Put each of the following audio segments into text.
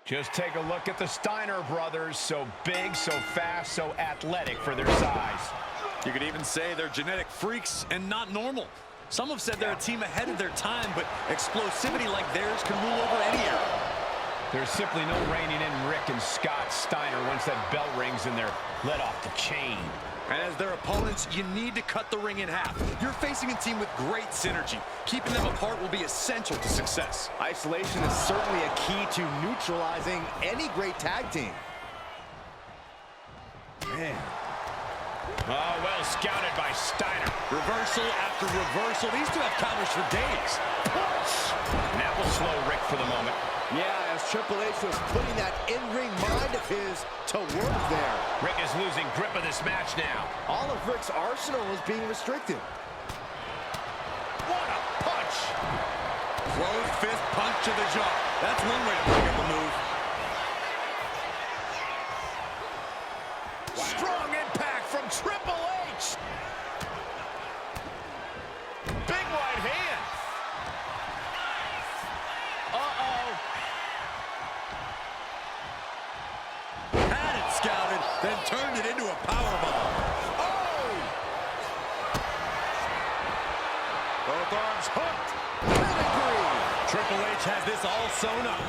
Just take a look at the Steiner brothers. So big, so fast, so athletic for their size. You could even say they're genetic freaks and not normal. Some have said they're a team ahead of their time, but explosivity like theirs can rule over any era. There's simply no reining in Rick and Scott Steiner once that bell rings and they're let off the chain. And as their opponents, you need to cut the ring in half. You're facing a team with great synergy. Keeping them apart will be essential to success. Isolation is certainly a key to neutralizing any great tag team. Man. Oh, well scouted by Steiner. Reversal after reversal. These two have counters for days. Push! And that will slow Rick for the moment. Yeah, as Triple H was putting that in-ring mind of his to work there. Rick is losing grip of this match now. All of Rick's arsenal is being restricted. What a punch! Closed fist punch to the jaw. That's one way to break up a move. Strong impact from Triple H. Big right hand. Uh-oh. Had it scouted, then turned it into a powerbomb. Oh! Both arms hooked. Pedigree. Triple H has this all sewn up.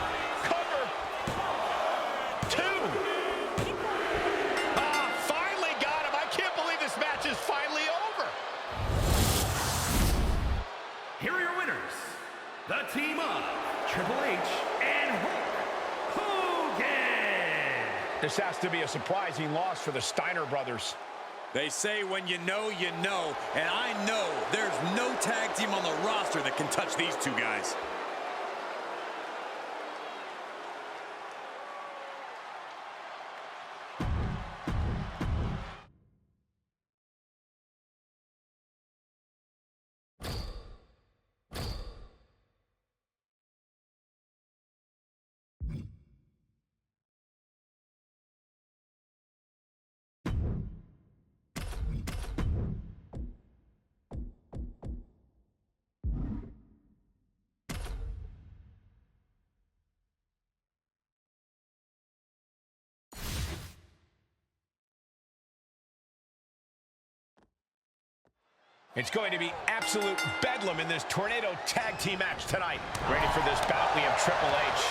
Cover. Two. Finally got him. I can't believe this match is finally over. Here are your winners, the team of Triple H and Hulk Hogan. This has to be a surprising loss for the Steiner brothers. They say when you know, and I know there's no tag team on the roster that can touch these two guys. It's going to be absolute bedlam in this tornado tag team match tonight. Ready for this bout, we have Triple H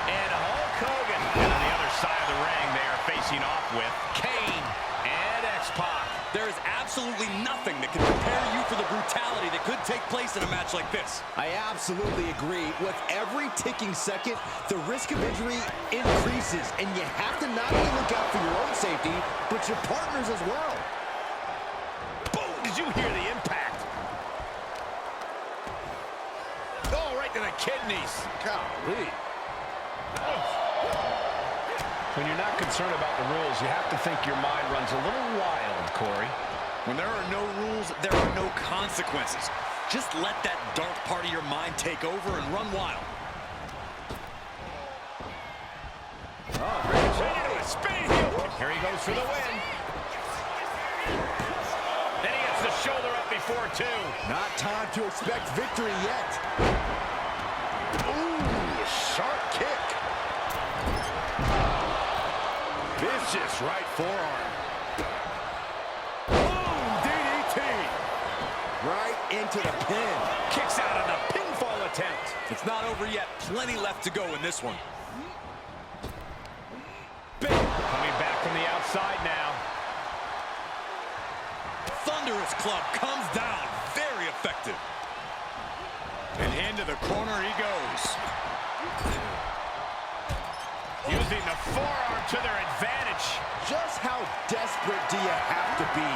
and Hulk Hogan. And on the other side of the ring, they are facing off with Kane and X-Pac. There is absolutely nothing that can prepare you for the brutality that could take place in a match like this. I absolutely agree. With every ticking second, the risk of injury increases, and you have to not only look out for your own safety, but your partner's as well. Boom! Did you hear the impact? Oh, right to the kidneys. Golly. When you're not concerned about the rules, you have to think your mind runs a little wild, Corey. When there are no rules, there are no consequences. Just let that dark part of your mind take over and run wild. Oh, great into a spinning heel. Here he goes for the win. Then he gets the shoulder up before two. Not time to expect victory yet. Ooh, sharp kick. Vicious right forearm. Boom, DDT. Right into the pin. Kicks out on the pinfall attempt. It's not over yet. Plenty left to go in this one. Big. Coming back from the outside now. Thunderous club comes down. Very effective. And into the corner he goes. Using the forearm to their advantage. Just how desperate do you have to be?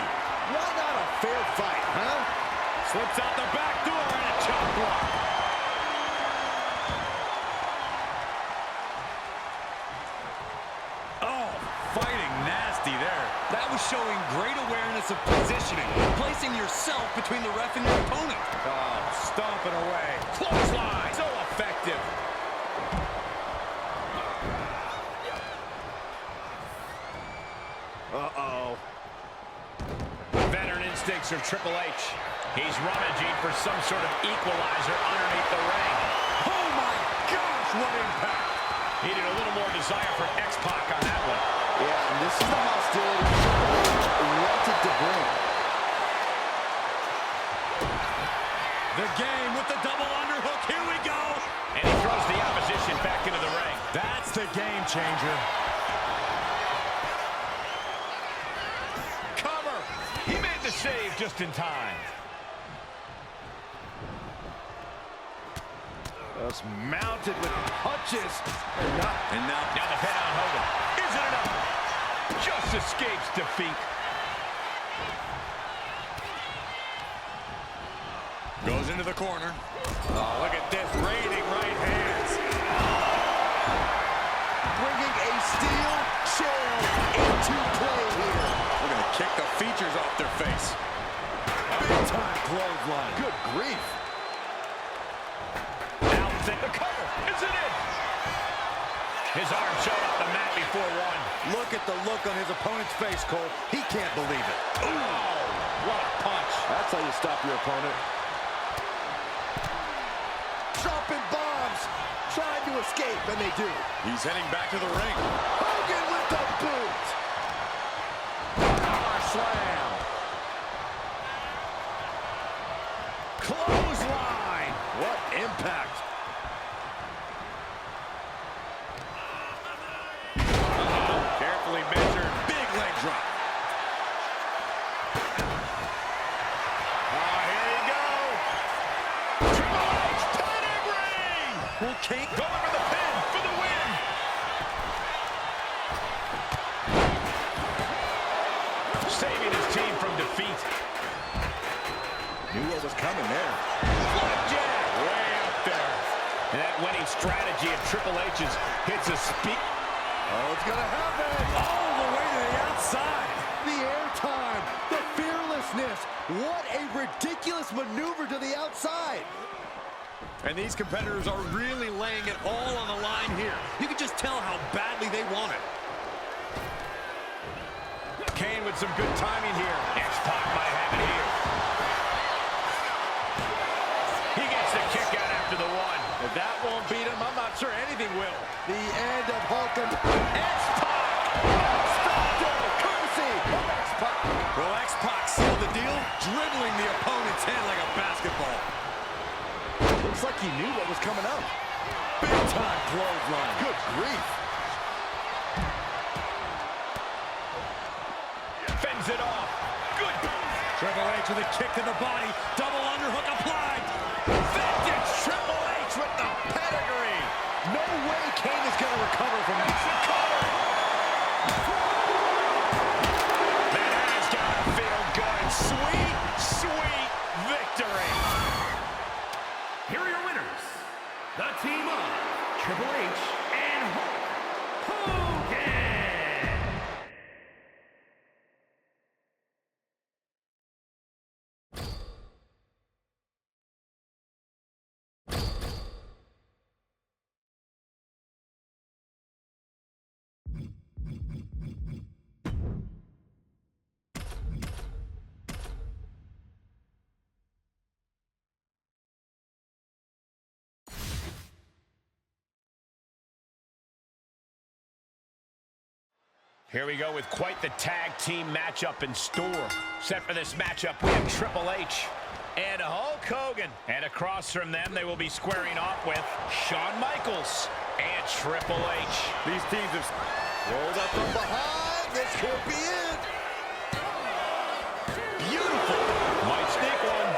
Why not a fair fight, huh? Slips out the back door and a chop block. Oh, fighting nasty there. That was showing great awareness of positioning, placing yourself between the ref and your opponent. Oh, stomping away. Clothesline. So effective. Uh-oh. Veteran instincts of Triple H. He's rummaging for some sort of equalizer underneath the ring. Oh my gosh, what impact! Needed a little more desire for X-Pac on that one. Yeah, and this is the hostility Triple H wanted to bring. The game with the double underhook. Here we go. And he throws the opposition back into the ring. That's the game changer. Cover. He made the save just in time. Just mounted with punches. And now the pin on Hogan. Is it enough? Just escapes defeat. goes into the corner. Oh, look at this. Raining right hands. Bringing a steel chair into play here. We're going to kick the features off their face. Big time clothesline. Good grief. The cover. Is it in? His arm showed up the mat before one. Look at the look on his opponent's face, Cole. He can't believe it. Oh, what a punch. That's how you stop your opponent. Dropping bombs. Trying to escape, and they do. He's heading back to the ring. Hogan with the boot. Power slam. Clothesline. What impact. Carefully measured. Big leg drop. Here we go. Triple H pedigree. Will Kane Going for the pin for the win. Saving his team from defeat. Knew what was coming there. Flapjack. Way up there. And that winning strategy of Triple H's hits a speed. Oh, it's gonna happen. all the way to the outside. The airtime, the fearlessness. What a ridiculous maneuver to the outside. And these competitors are really laying it all on the line here. You can just tell how badly they want it. Kane with some good timing here. X-Pac might have it here. He gets the kick out after the one. If that won't beat him, I'm not sure anything will. The end of Hulk. X-Pac! Unstoppable! Courtesy of X-Pac! Will X-Pac seal the deal? Dribbling the opponent's head like a basketball. Looks like he knew what was coming up. Big time clothesline. Good grief. Fends it off. Good. Triple H with a kick to the body. Double underhook applied. Vintage Triple H with the pedigree. No way Kane is going to recover from this. That has got to feel good. Sweet, sweet victory. Here are your winners, the team of Triple H and Hulk Hogan. Here we go with quite the tag team matchup in store. Set for this matchup, we have Triple H and Hulk Hogan. And across from them, they will be squaring off with Shawn Michaels and Triple H. These teams have rolled up from behind. This could be it. Beautiful. Might sneak one.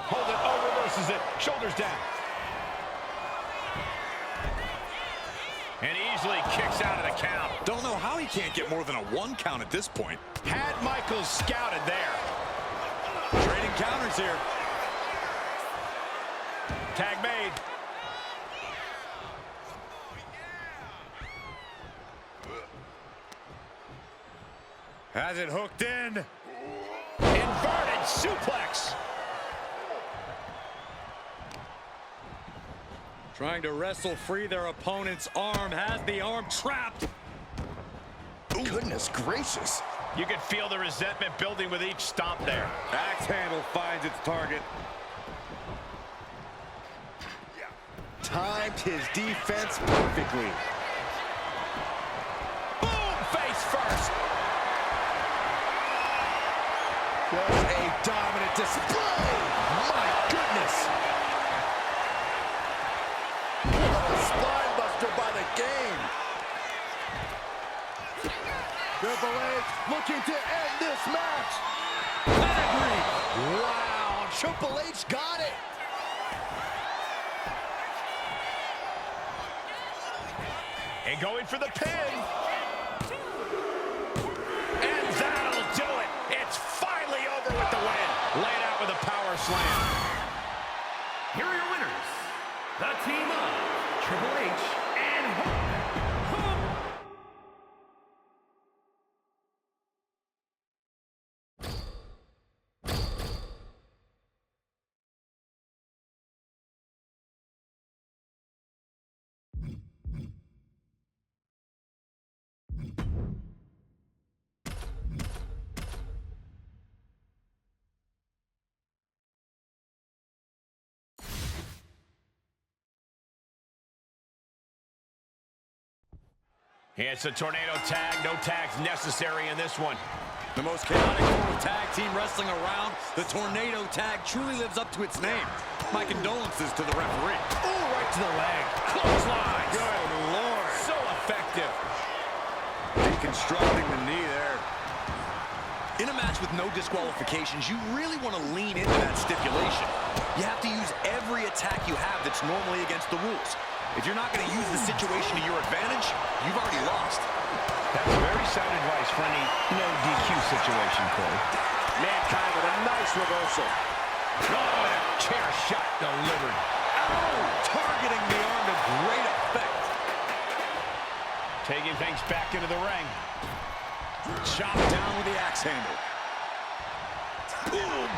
Hold it, oh, reverses it. Shoulders down. And easily kicks out of the count. Don't know how he can't get more than a 1 count at this point. Had Michaels scouted there. Trading counters here. Tag made. Has it hooked in. Inverted suplex. Trying to wrestle free their opponent's arm. Has the arm trapped. Ooh. Goodness gracious. You could feel the resentment building with each stomp there. Axe handle finds its target. timed his defense perfectly. Boom! Face first. Just a dominant display. My goodness. What a spine buster by the game. Triple H looking to end this match. Pedigree. Wow, Triple H got it. And going for the pin. And that'll do it. It's finally over with the win. Laid out with a power slam. Here are your winners, the team of Triple H and Hogan. It's a tornado tag. No tags necessary in this one. The most chaotic form of tag team wrestling around, the tornado tag truly lives up to its name. My condolences to the referee. Oh, right to the leg. Clothesline. Good Lord. So effective. Deconstructing the knee there. In a match with no disqualifications, you really want to lean into that stipulation. You have to use every attack you have that's normally against the rules. If you're not going to use the situation to your advantage, you've already lost. That's very sound advice for any no DQ situation, Cole. Mankind with a nice reversal. Oh, that chair shot delivered. Oh, targeting the arm to great effect. Taking things back into the ring. Chopped down with the axe handle. Boom.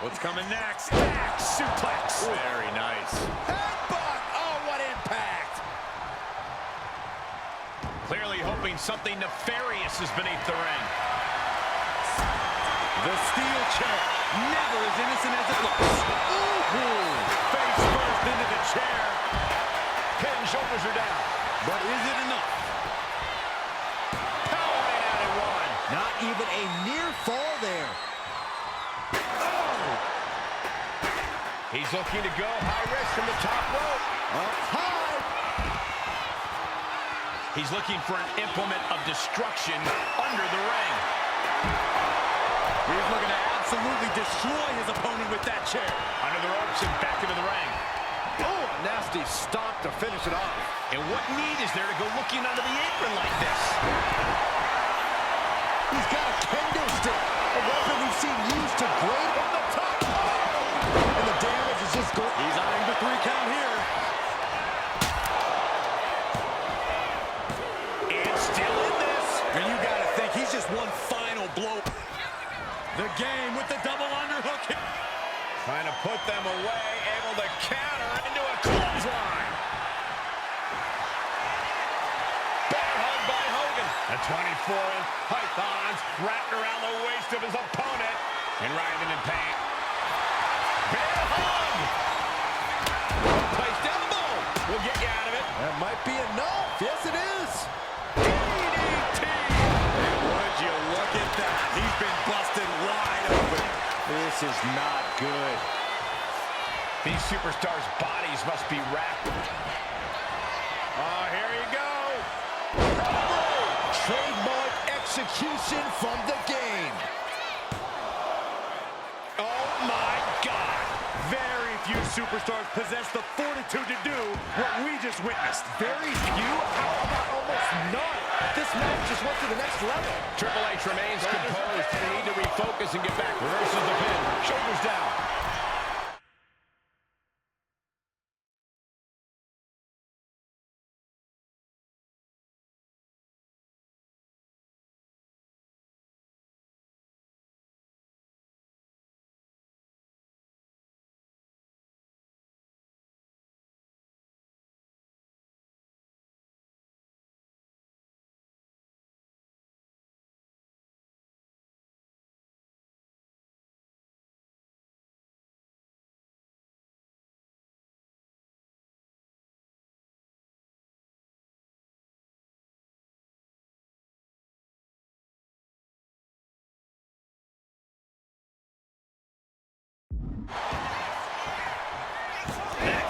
What's coming next? Back suplex. Very nice. Headbutt. Oh, what impact. Clearly hoping something nefarious is beneath the ring. The steel chair, never as innocent as it looks. Ooh. Face first into the chair. Pin, shoulders are down. But is it enough? Powering out at one. Not even a near fall there. He's looking to go high risk from the top rope. Up high. He's looking for an implement of destruction under the ring. He's looking to absolutely destroy his opponent with that chair. Under the ropes and back into the ring. Oh, nasty stomp to finish it off. And what need is there to go looking under the apron like this? He's got a kendo stick, a weapon we've seen used to grade from the top. And the damage is just going. He's eyeing the 3 count here. And still in this. And you got to think he's just one final blow. The game with the double underhook. Trying to put them away, able to counter into a clothesline. Bear hug by Hogan. A 24-inch pythons wrapped around the waist of his opponent. And writhing in pain. Bear hug. Placed elbow. We'll get you out of it. That might be enough. Yes, it is. DDT. And would you look at that? He's been busted wide open. This is not good. These superstars' bodies must be wrapped. Oh, here you go. Trademark execution from the game. Oh, my God. Very few superstars possess the fortitude to do what we just witnessed. Very few? How about almost none? This match just went to the next level. Triple H remains composed. They need to refocus and get back. Reverses the pin. Shoulders down.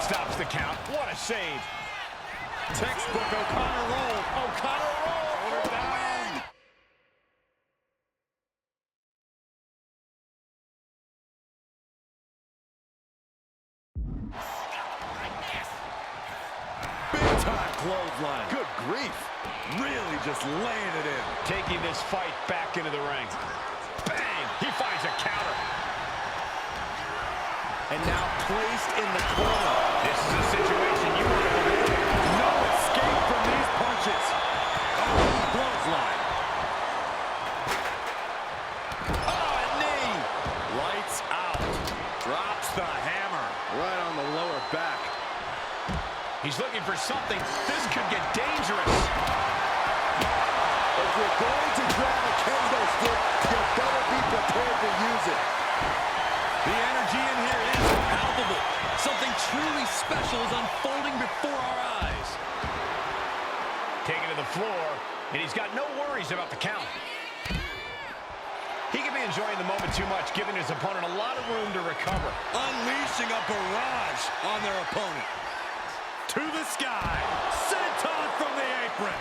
Stops the count. What a save. Textbook O'Connor roll. O'Connor roll. Hold her down. Big time clothesline. Good grief. Really just laying it in. Taking this fight back into the ring. Bang! He finds a counter. And now placed in the corner. This is a situation you want to avoid. No escape from these punches. Oh, clothesline. Oh, a knee. Lights out. Drops the hammer. Right on the lower back. He's looking for something. This could get dangerous. If you're going to grab a kendo stick, you better be prepared to use it. The energy in here is palpable. Something truly special is unfolding before our eyes. Taken to the floor, and he's got no worries about the count. He could be enjoying the moment too much, giving his opponent a lot of room to recover. Unleashing a barrage on their opponent. To the sky. Senton from the apron.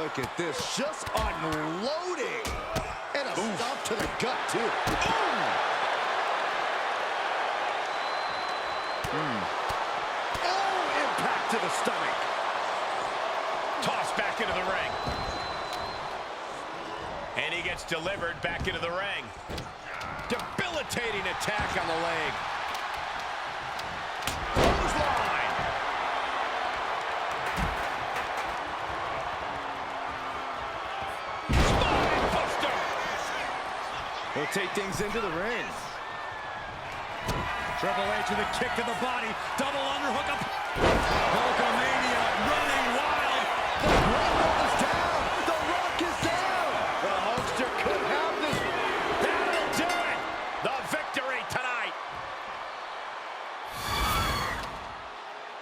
Look at this, just unloading. And a stomp to the gut, too. Oh, impact to the stomach. Tossed back into the ring. And he gets delivered back into the ring. Debilitating attack on the leg. Clothesline. Spine buster. He'll take things into the ring. Triple H with a kick to the body. Double underhook up. Hulkamania running wild. The Rumble is down. The Rock is down. The Hulkster could have this. That'll do it. The victory tonight.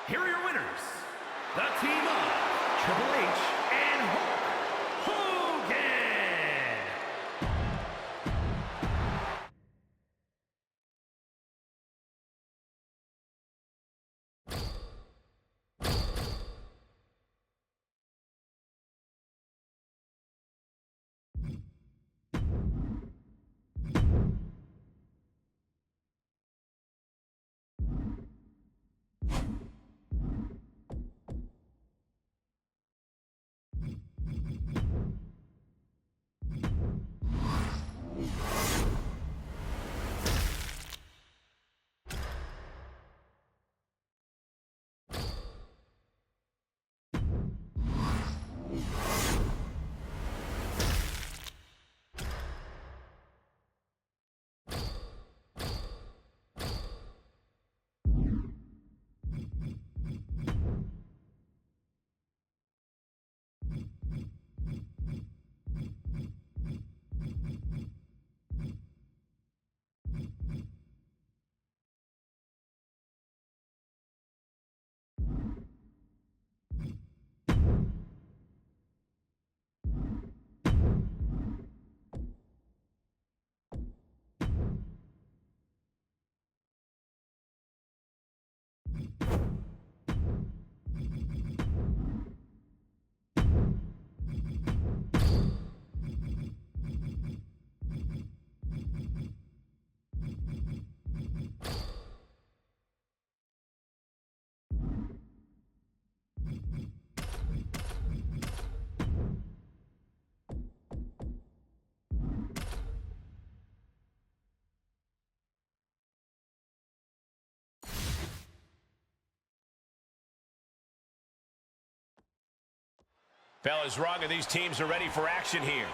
Here are your winners. The team of Triple H and Hulk Hogan. Fellas, wrong, and these teams are ready for action here.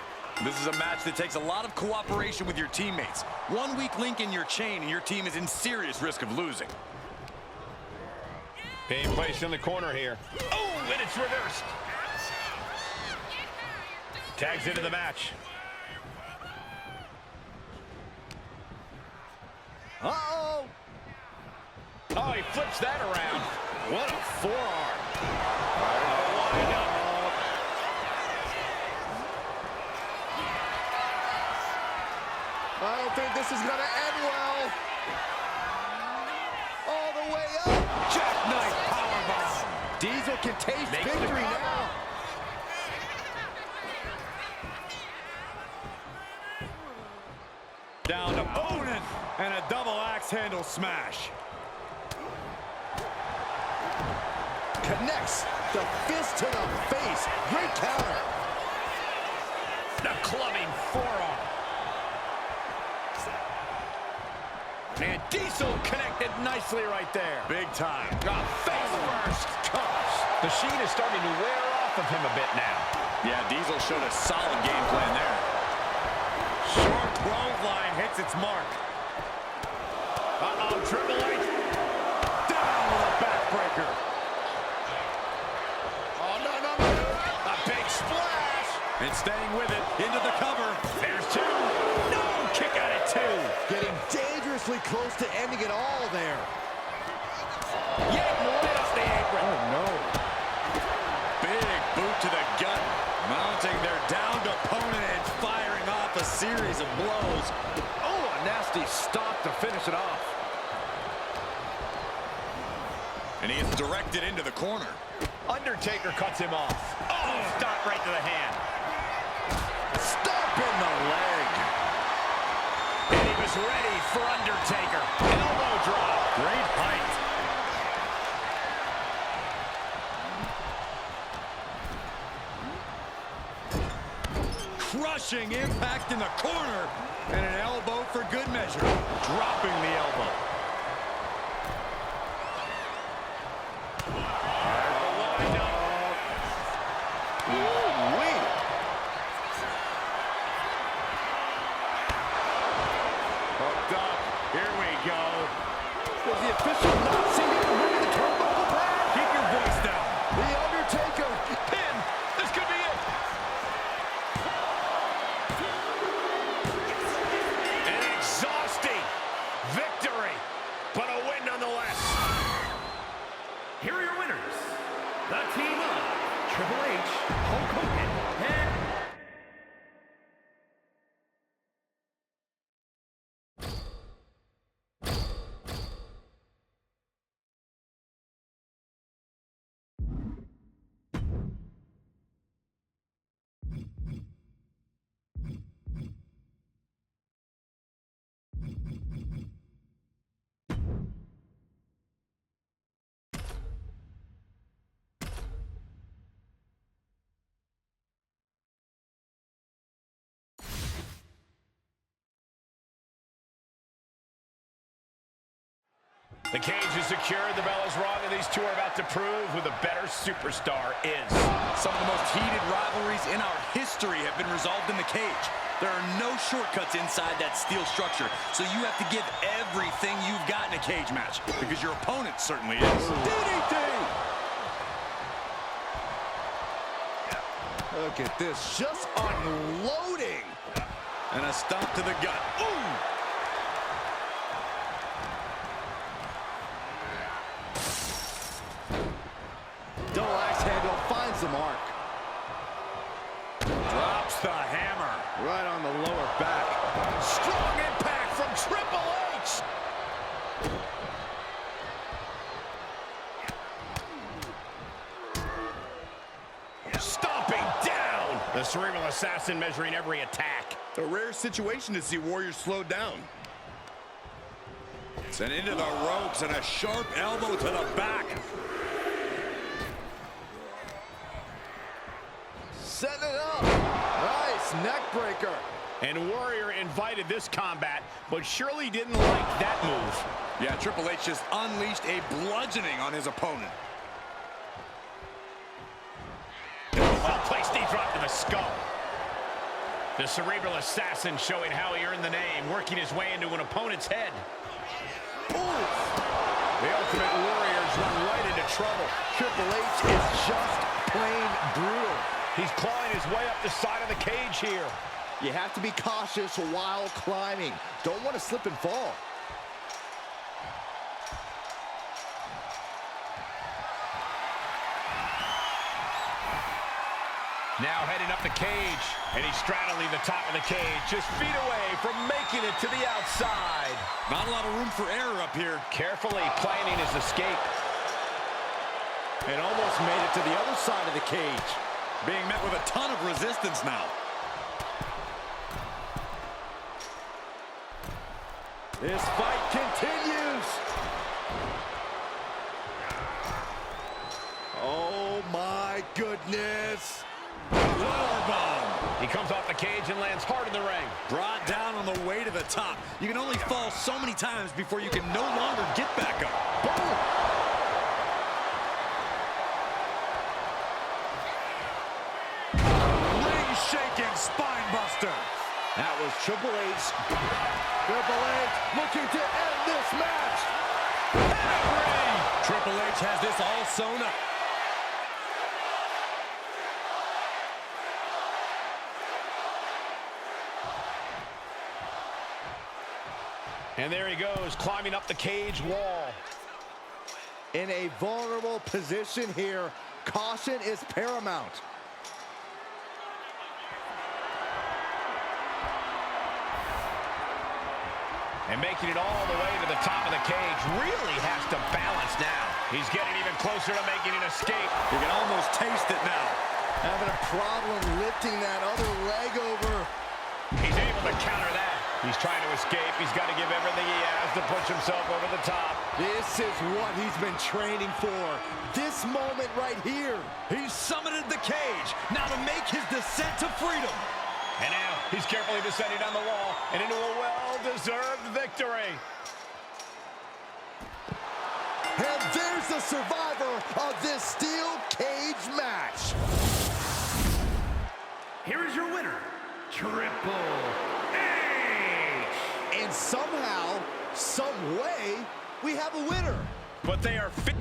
This is a match that takes a lot of cooperation with your teammates. One weak link in your chain and your team is in serious risk of losing. Being placed in the corner here. Oh, and it's reversed. Tags into the match. Uh-oh. Oh, he flips that around. What a forearm. I don't think this is going to end well. opponent. And a double axe handle smash. Connects the fist to the face. Great counter. The clubbing forearm. And Diesel connected nicely right there. Big time. Face first. Gosh. The sheen is starting to wear off of him a bit now. Yeah, Diesel showed a solid game plan there. Short clothesline hits its mark. Uh-oh, Triple H. Down with a backbreaker. Oh, no. A big splash. And staying with it, into the cover. There's two. No, kick out at two. Getting dangerously close to ending it all there. Yank right off the apron. Oh, no. Big boot to the gut. Mounting their downed opponent and firing off a series of blows. Oh, a nasty stop to finish it off. And he is directed into the corner. Undertaker cuts him off. Oh, stop right to the hand. Stop in the leg. And he was ready for Undertaker. Elbow drop. Great height. Crushing impact in the corner. And an elbow for good measure. Dropping the elbow. Does the official not see him moving the turnbuckle pad? Keep your voice down. The Undertaker. Pin. This could be it. An exhausting victory, but a win nonetheless. Here are your winners. The team of Triple H, Hulk Hogan, and The cage is secured, the bell is rung, and these two are about to prove who the better superstar is. Some of the most heated rivalries in our history have been resolved in the cage. There are no shortcuts inside that steel structure, so you have to give everything you've got in a cage match, because your opponent certainly is. DDT! Look at this, just unloading. And a stomp to the gut. Ooh! Double axe handle finds the mark. Drops the hammer. Right on the lower back. Strong impact from Triple H. Stomping down. The Cerebral Assassin measuring every attack. A rare situation to see Warriors slowed down. Sent into the ropes and a sharp elbow to the back. Setting it up. Nice neck breaker. And Warrior invited this combat, but surely didn't like that move. Yeah, Triple H just unleashed a bludgeoning on his opponent. Well-placed knee drop to the skull. The Cerebral Assassin showing how he earned the name, working his way into an opponent's head. Ooh. The Ultimate Warrior's run right into trouble. Triple H is just plain brutal. He's clawing his way up the side of the cage here. You have to be cautious while climbing. Don't want to slip and fall. Now heading up the cage, and he's straddling the top of the cage, just feet away from making it to the outside. Not a lot of room for error up here. Carefully planning his escape. And almost made it to the other side of the cage. Being met with a ton of resistance now. This fight continues. Oh my goodness. Powerbomb. He comes off the cage and lands hard in the ring. Brought down on the way to the top. You can only fall so many times before you can no longer get back up. Boom! Ring-shaking spine buster. That was Triple H. Triple H looking to end this match. Triple H has this all sewn up. And there he goes, climbing up the cage wall. In a vulnerable position here, caution is paramount. And making it all the way to the top of the cage, really has to balance now. He's getting even closer to making an escape. You can almost taste it now. Having a problem lifting that other leg over. He's able to counter that. He's trying to escape. He's got to give everything he has to push himself over the top. This is what he's been training for. This moment right here. He's summited the cage. Now to make his descent to freedom. And now he's carefully descending down the wall and into a well-deserved victory. And there's the survivor of this steel cage match. Here is your winner, Triple H. And somehow, some way, we have a winner. But they are fit.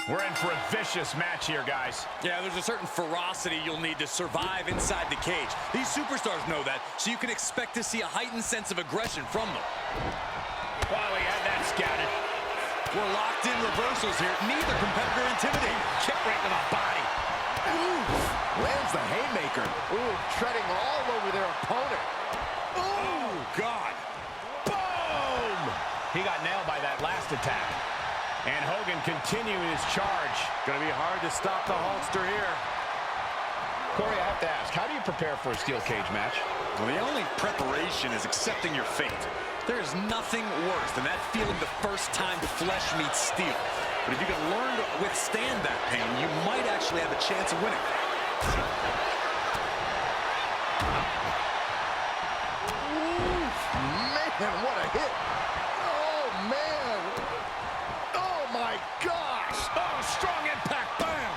We're in for a vicious match here, guys. Yeah, there's a certain ferocity you'll need to survive inside the cage. These superstars know that, so you can expect to see a heightened sense of aggression from them. Wow, we had that scouted. We're locked in reversals here. Neither competitor intimidating. Kick right to the body. Ooh, lands the haymaker. Ooh, treading all over their opponent. Oh, God. Boom! He got nailed by that last attack. And Hogan continuing his charge. Gonna be hard to stop the Hulkster here. Corey, I have to ask, how do you prepare for a steel cage match? Well, the only preparation is accepting your fate. There is nothing worse than that feeling the first time flesh meets steel. But if you can learn to withstand that pain, you might actually have a chance of winning. Ooh, man, what a hit. Oh, man. Oh, my gosh. Oh, strong impact, bam!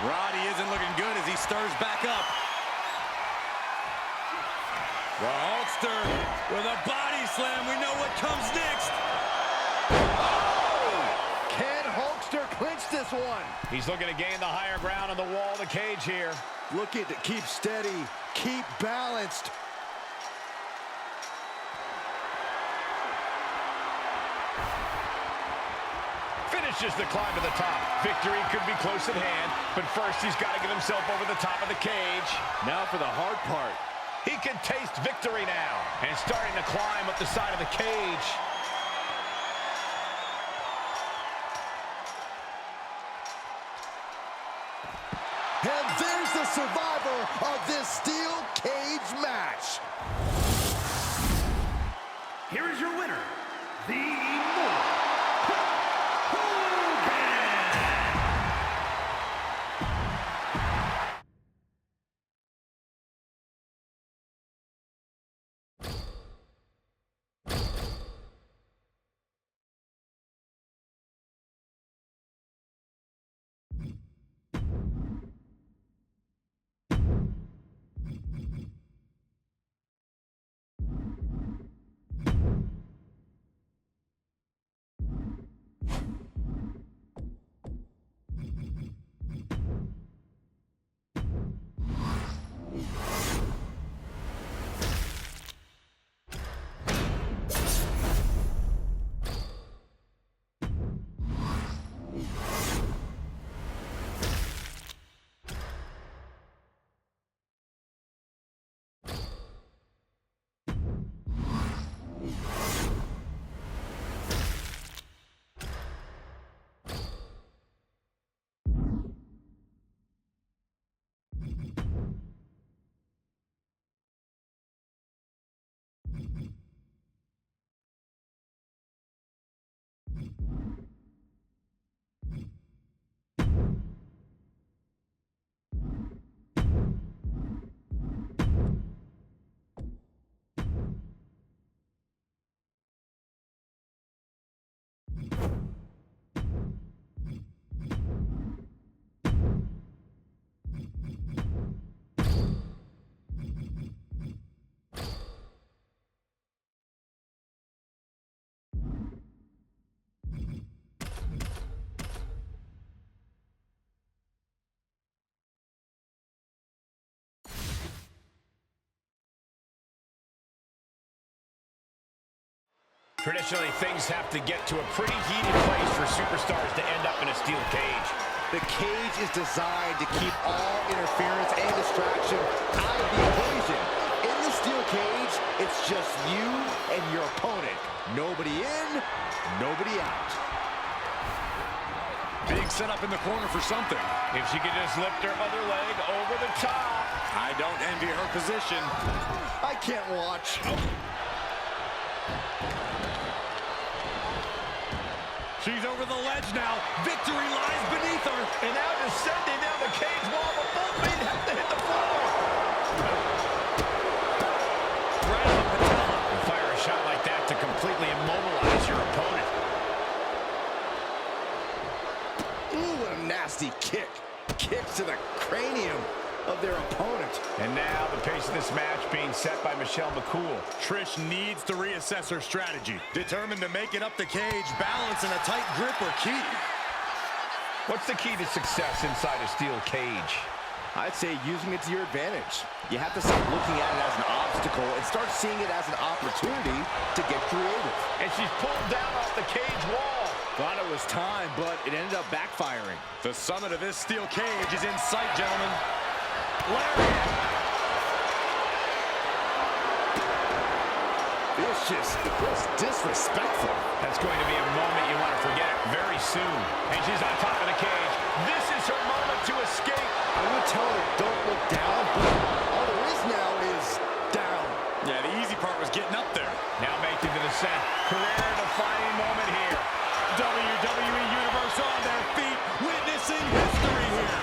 Roddy isn't looking good as he stirs back up. The Hulkster with a body slam. We know what comes next. Can Hulkster clinch this one? He's looking to gain the higher ground on the wall of the cage here. Looking to keep steady, keep balanced. Finishes the climb to the top. Victory could be close at hand, but first he's got to get himself over the top of the cage. Now for the hard part. He can taste victory now and starting to climb up the side of the cage. And there's the survivor of this steel cage match. Here is your winner, the Traditionally, things have to get to a pretty heated place for superstars to end up in a steel cage. The cage is designed to keep all interference and distraction out of the equation. In the steel cage, it's just you and your opponent. Nobody in, nobody out. Being set up in the corner for something. If she could just lift her other leg over the top. I don't envy her position. I can't watch. She's over the ledge now. Victory lies beneath her. And now descending down the cage wall, but both men have to hit the floor. Right on the patella. You fire a shot like that to completely immobilize your opponent. Ooh, what a nasty kick. Kick to the cranium of their opponent. And now the pace of this match being set by Michelle McCool. Trish needs to reassess her strategy. Determined to make it up the cage, balance and a tight grip are key. What's the key to success inside a steel cage? I'd say using it to your advantage. You have to stop looking at it as an obstacle and start seeing it as an opportunity to get creative. And she's pulled down off the cage wall. Thought it was time, but it ended up backfiring. The summit of this steel cage is in sight, gentlemen. It's just disrespectful. That's going to be a moment you want to forget very soon. And she's on top of the cage. This is her moment to escape. I would tell her don't look down, but all there is now is down. Yeah, the easy part was getting up there. Now making the descent. Career-defining moment here. WWE Universe on their feet, witnessing history here.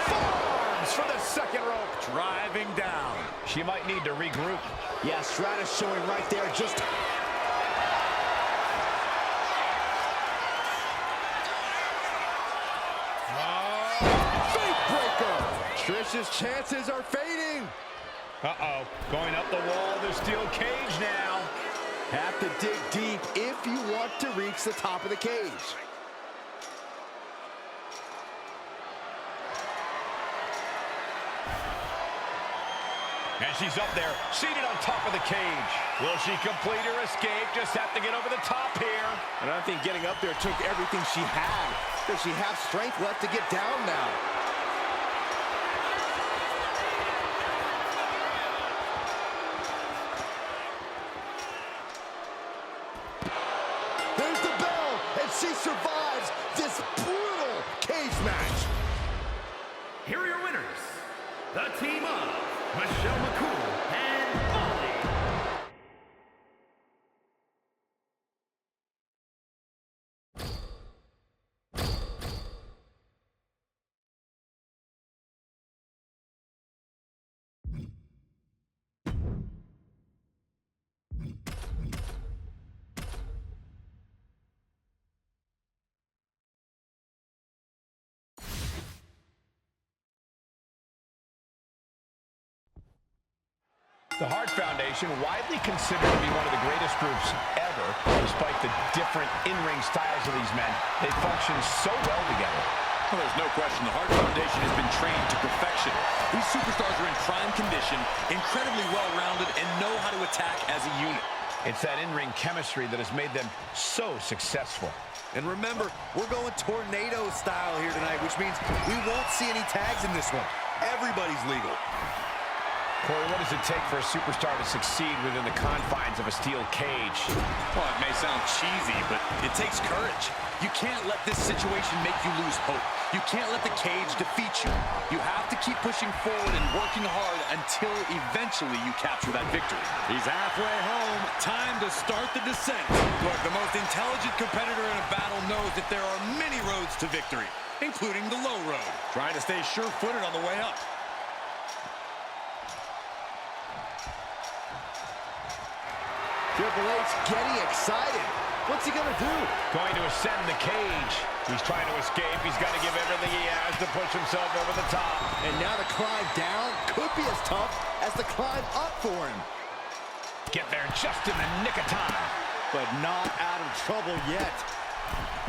Forearms for the second rope. Driving down. She might need to regroup. Yeah, Stratus showing right there just... Trish's chances are fading. Uh-oh. Going up the wall of the steel cage now. Have to dig deep if you want to reach the top of the cage. And she's up there, seated on top of the cage. Will she complete her escape? Just have to get over the top here. And I think getting up there took everything she had. Does she have strength left to get down now? There's the bell, and she survives this brutal cage match. Here are your winners, the team of Michelle McCool and Molly. The Hart Foundation, widely considered to be one of the greatest groups ever, despite the different in-ring styles of these men, they function so well together. Well, there's no question the Hart Foundation has been trained to perfection. These superstars are in prime condition, incredibly well-rounded, and know how to attack as a unit. It's that in-ring chemistry that has made them so successful. And remember, we're going tornado style here tonight, which means we won't see any tags in this one. Everybody's legal. Corey, what does it take for a superstar to succeed within the confines of a steel cage? Well, it may sound cheesy, but it takes courage. You can't let this situation make you lose hope. You can't let the cage defeat you. You have to keep pushing forward and working hard until eventually you capture that victory. He's halfway home. Time to start the descent. Look, the most intelligent competitor in a battle knows that there are many roads to victory, including the low road. Trying to stay sure-footed on the way up. Triple H getting excited. What's he gonna do? Going to ascend the cage. He's trying to escape. He's got to give everything he has to push himself over the top. And now the climb down could be as tough as the climb up for him. Get there just in the nick of time. But not out of trouble yet.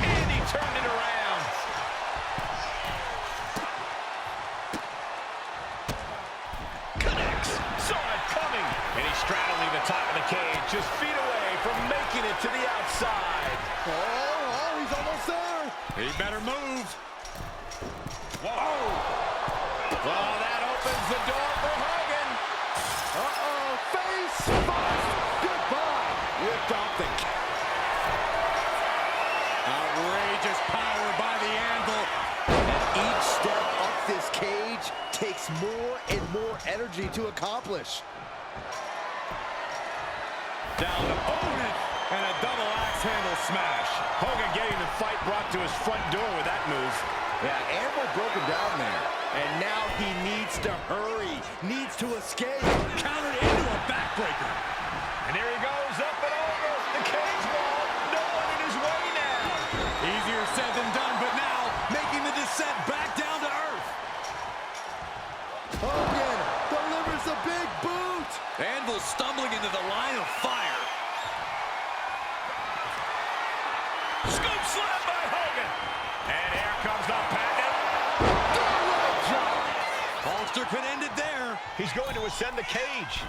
And he turned it around. And he's straddling the top of the cage, just feet away from making it to the outside. Oh, he's almost there. He better move. Whoa. Well, that opens the door for Hogan. Uh-oh, face first. Goodbye. Ripped off the Outrageous power by the Anvil. And each step up this cage takes more and more energy to accomplish. Down to Hogan, and a double axe handle smash. Hogan getting the fight brought to his front door with that move. Yeah, Anvil broken down there. And now he needs to hurry, needs to escape. Countered into a backbreaker. And there he goes, up and over the cage wall. No one in his way now. Easier said than done, but now making the descent back down to earth. Hogan delivers a big boot. Anvil stumbling into the line of fire. Scoop slam by Hogan. And here comes the patent. Holster could end it there. He's going to ascend the cage.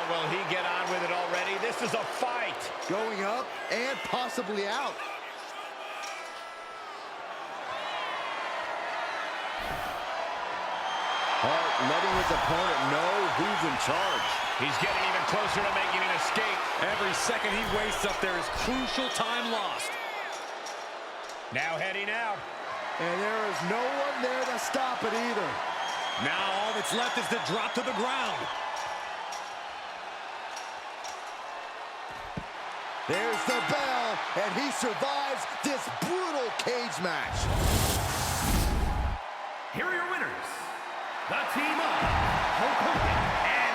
Will he get on with it already? This is a fight. Going up and possibly out. Hart letting his opponent know who's in charge. He's getting even closer to making an escape. Every second he wastes up there is crucial time lost. Now heading out. And there is no one there to stop it either. Now all that's left is to drop to the ground. There's the bell, and he survives this brutal cage match. Here are your winners. The team of Hulk Hogan and...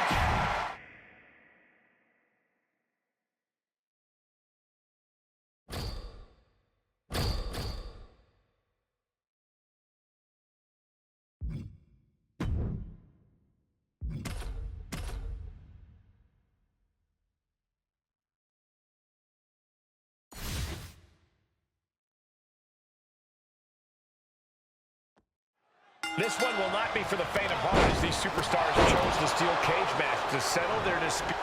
This one will not be for the faint of heart as these superstars chose the steel cage match to settle their dispute.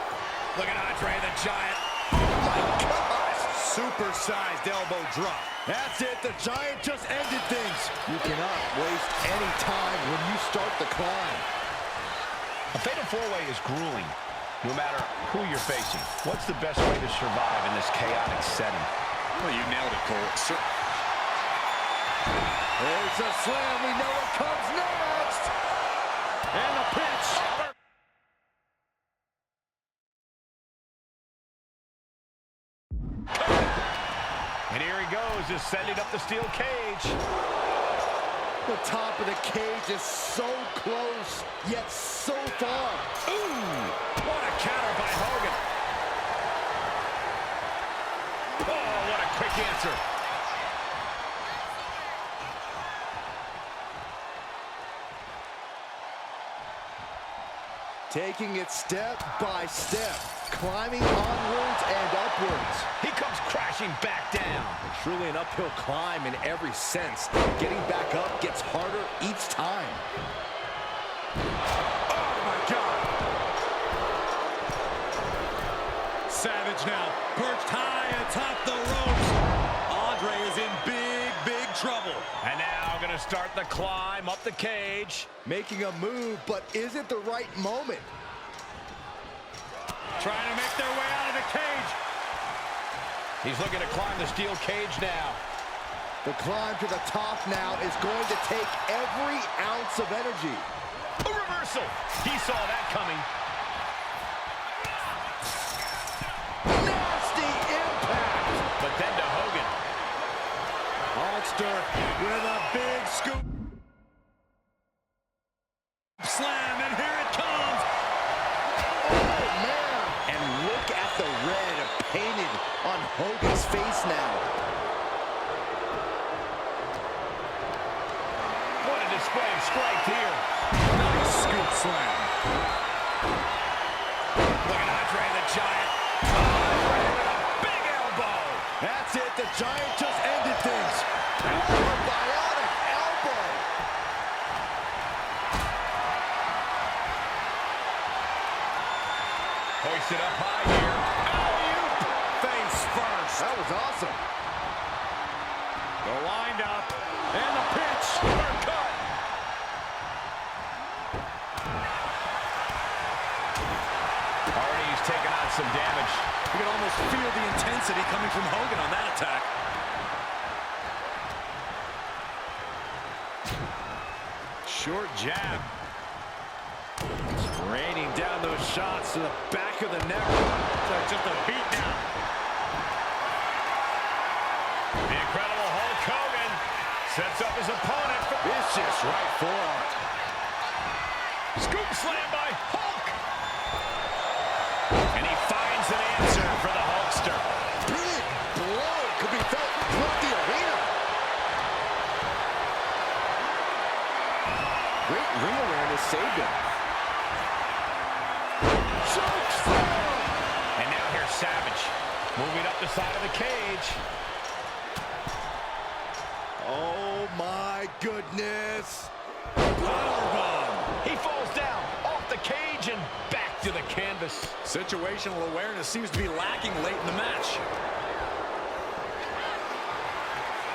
Look at Andre the Giant. Oh my gosh! Supersized elbow drop. That's it, the Giant just ended things. You cannot waste any time when you start the climb. A fatal four-way is grueling, no matter who you're facing. What's the best way to survive in this chaotic setting? Well, you nailed it, Cole. There's a slam. We know what comes next. And the pitch. And here he goes, ascending up the steel cage. The top of the cage is so close, yet so far. Ooh, what a counter by Hogan. Oh, what a quick answer. Taking it step by step, climbing onwards and upwards. He comes crashing back down. Truly an uphill climb in every sense. Getting back up gets harder each time. Oh, my God. Savage now, perched high atop the ropes. Andre is in big trouble. And now going to start the climb up the cage. Making a move, but is it the right moment? Trying to make their way out of the cage. He's looking to climb the steel cage now. The climb to the top now is going to take every ounce of energy. A reversal. He saw that coming. Nasty impact. But then to Hogan. Monster with a big scoop. Slam, and here it comes. Oh, man. And look at the red painted on Hogan's face now. What a display of strength here. Nice scoop slam. Look at Andre the Giant. Andre with a big elbow. That's it. The Giant just ended things. Bionic elbow. Hoisted up high here. Alley-oop. Face first. That was awesome. The wind up. And the pitch. Uppercut. Already he's taken on some damage. You can almost feel the intensity coming from Hogan on that attack. Short jab. Raining down those shots to the back of the neck. Just a beat down. The incredible Hulk Hogan sets up his opponent. Vicious right forearm. Scoop slam by Hulk. And he finds an answer for the Hulkster. Big blow could be felt throughout the arena. Great ring awareness saved him. And now here's Savage, moving up the side of the cage. Oh my goodness. Powerbomb. He falls down, off the cage, and back to the canvas. Situational awareness seems to be lacking late in the match.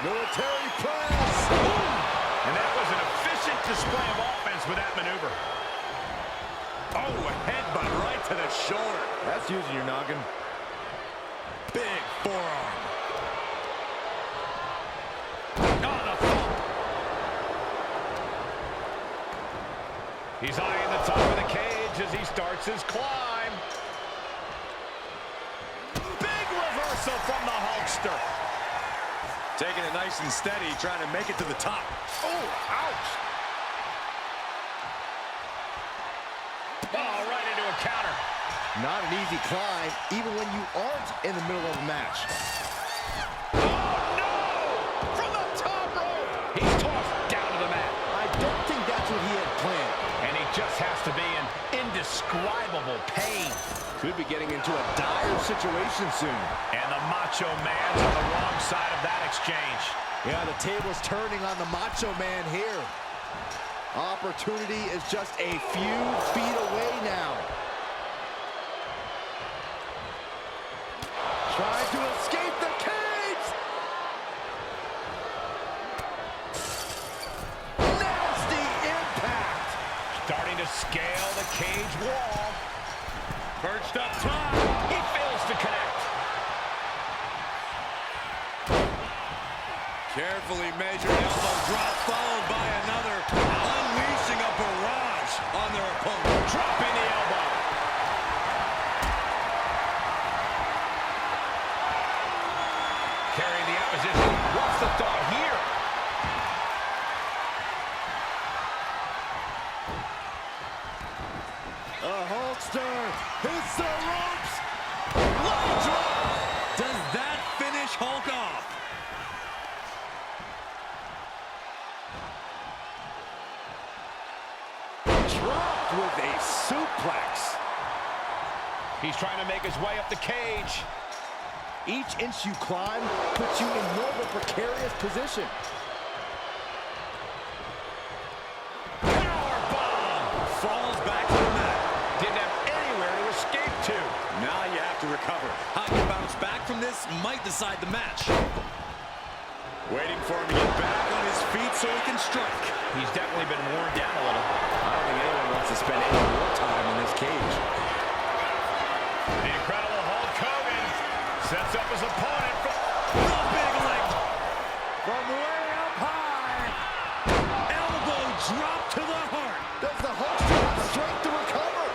Military press. And that was an efficient display of offense with that maneuver. Oh, a headbutt right to the shoulder. That's using your noggin. Big forearm. On the thump. He's eyeing the top of the cage as he starts his climb. Big reversal from the Hulkster. Taking it nice and steady, trying to make it to the top. Oh, ouch. Oh, right into a counter. Not an easy climb, even when you aren't in the middle of a match. Oh, no! From the top rope. He's tossed down to the mat. I don't think that's what he had planned. And he just has to be in indescribable pain. Could be getting into a dire situation soon. And the Macho Man's on the wrong side of that exchange. Yeah, the table's turning on the Macho Man here. Opportunity is just a few feet away now. Trying to escape the cage. Nasty impact. Starting to scale the cage wall. Perched up top. He fails to connect. Carefully measured elbow drop, followed by another, unleashing a barrage on their opponent. Dropping the elbow. Carrying the opposition. What's the thought here? A Hulkster hits the ropes. Leg drop. Does that finish Hulk off? Dropped with a suplex. He's trying to make his way up the cage. Each inch you climb puts you in more of a precarious position. Powerbomb. Falls back to the mat. Didn't have anywhere to escape to. Now you have to recover. How you bounce back from this might decide the match. Waiting for him to get back on his feet so he can strike. He's definitely been worn down a little. I don't think anyone wants to spend any more time in this cage. The incredible Hulk Hogan sets up his opponent for The big leg. From way up high. Elbow drop to the heart. Does the Hulkster have strength to recover?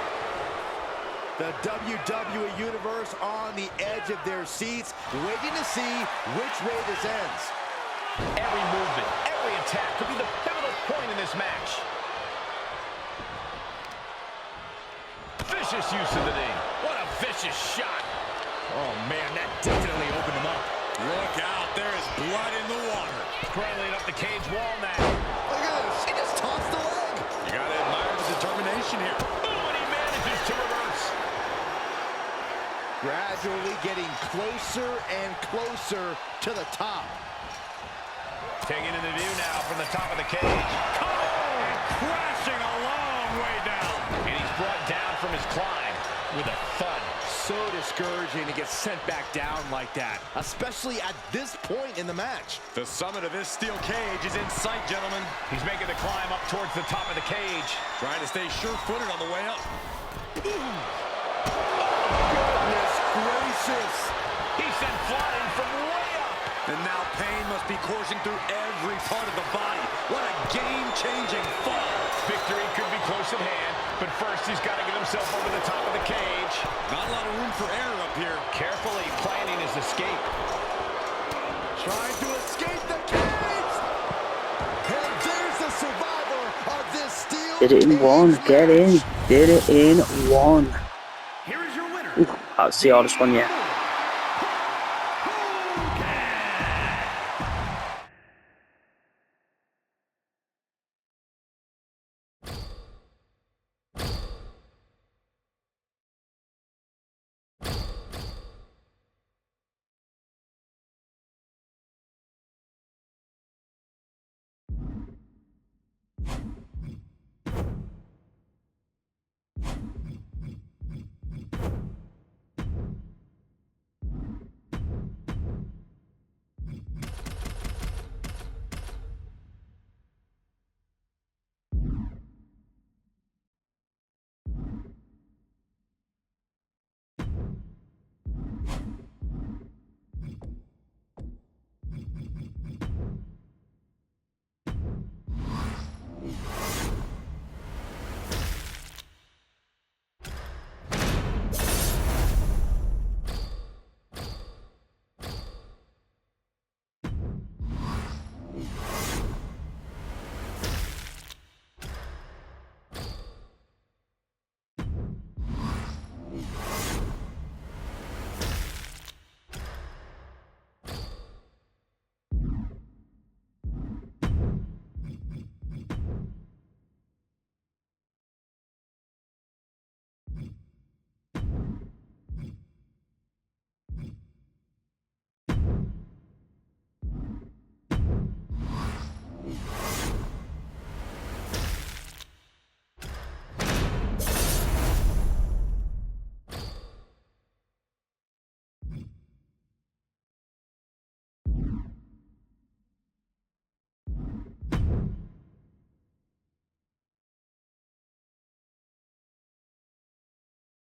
The WWE Universe on the edge of their seats, waiting to see which way this ends. every movement, every attack could be the pivotal point in this match. Vicious use of the knee. What a vicious shot. Oh man, that definitely opened him up. Look out, there is blood in the water. Scrambling up the cage wall now. Look at this, he just tossed the leg. You gotta admire the determination here. Boom, and he manages to reverse. Gradually getting closer and closer to the top. Taking into view now from the top of the cage. And crashing a long way down. And he's brought down from his climb with a thud. so discouraging to get sent back down like that, especially at this point in the match. The summit of this steel cage is in sight, gentlemen. He's making the climb up towards the top of the cage. Trying to stay sure-footed on the way up. Goodness gracious. He's sent flying from way up. And now pain must be coursing through every part of the body. What a game-changing fall. Victory could be close at hand, but first he's got to get himself over the top of the cage. Not a lot of room for error up here. Carefully planning his escape. Trying to escape the cage. And there's the survivor of this steel Did it in cage one. match. Get in. Did it in one. Here is your winner. That's the hardest one yet.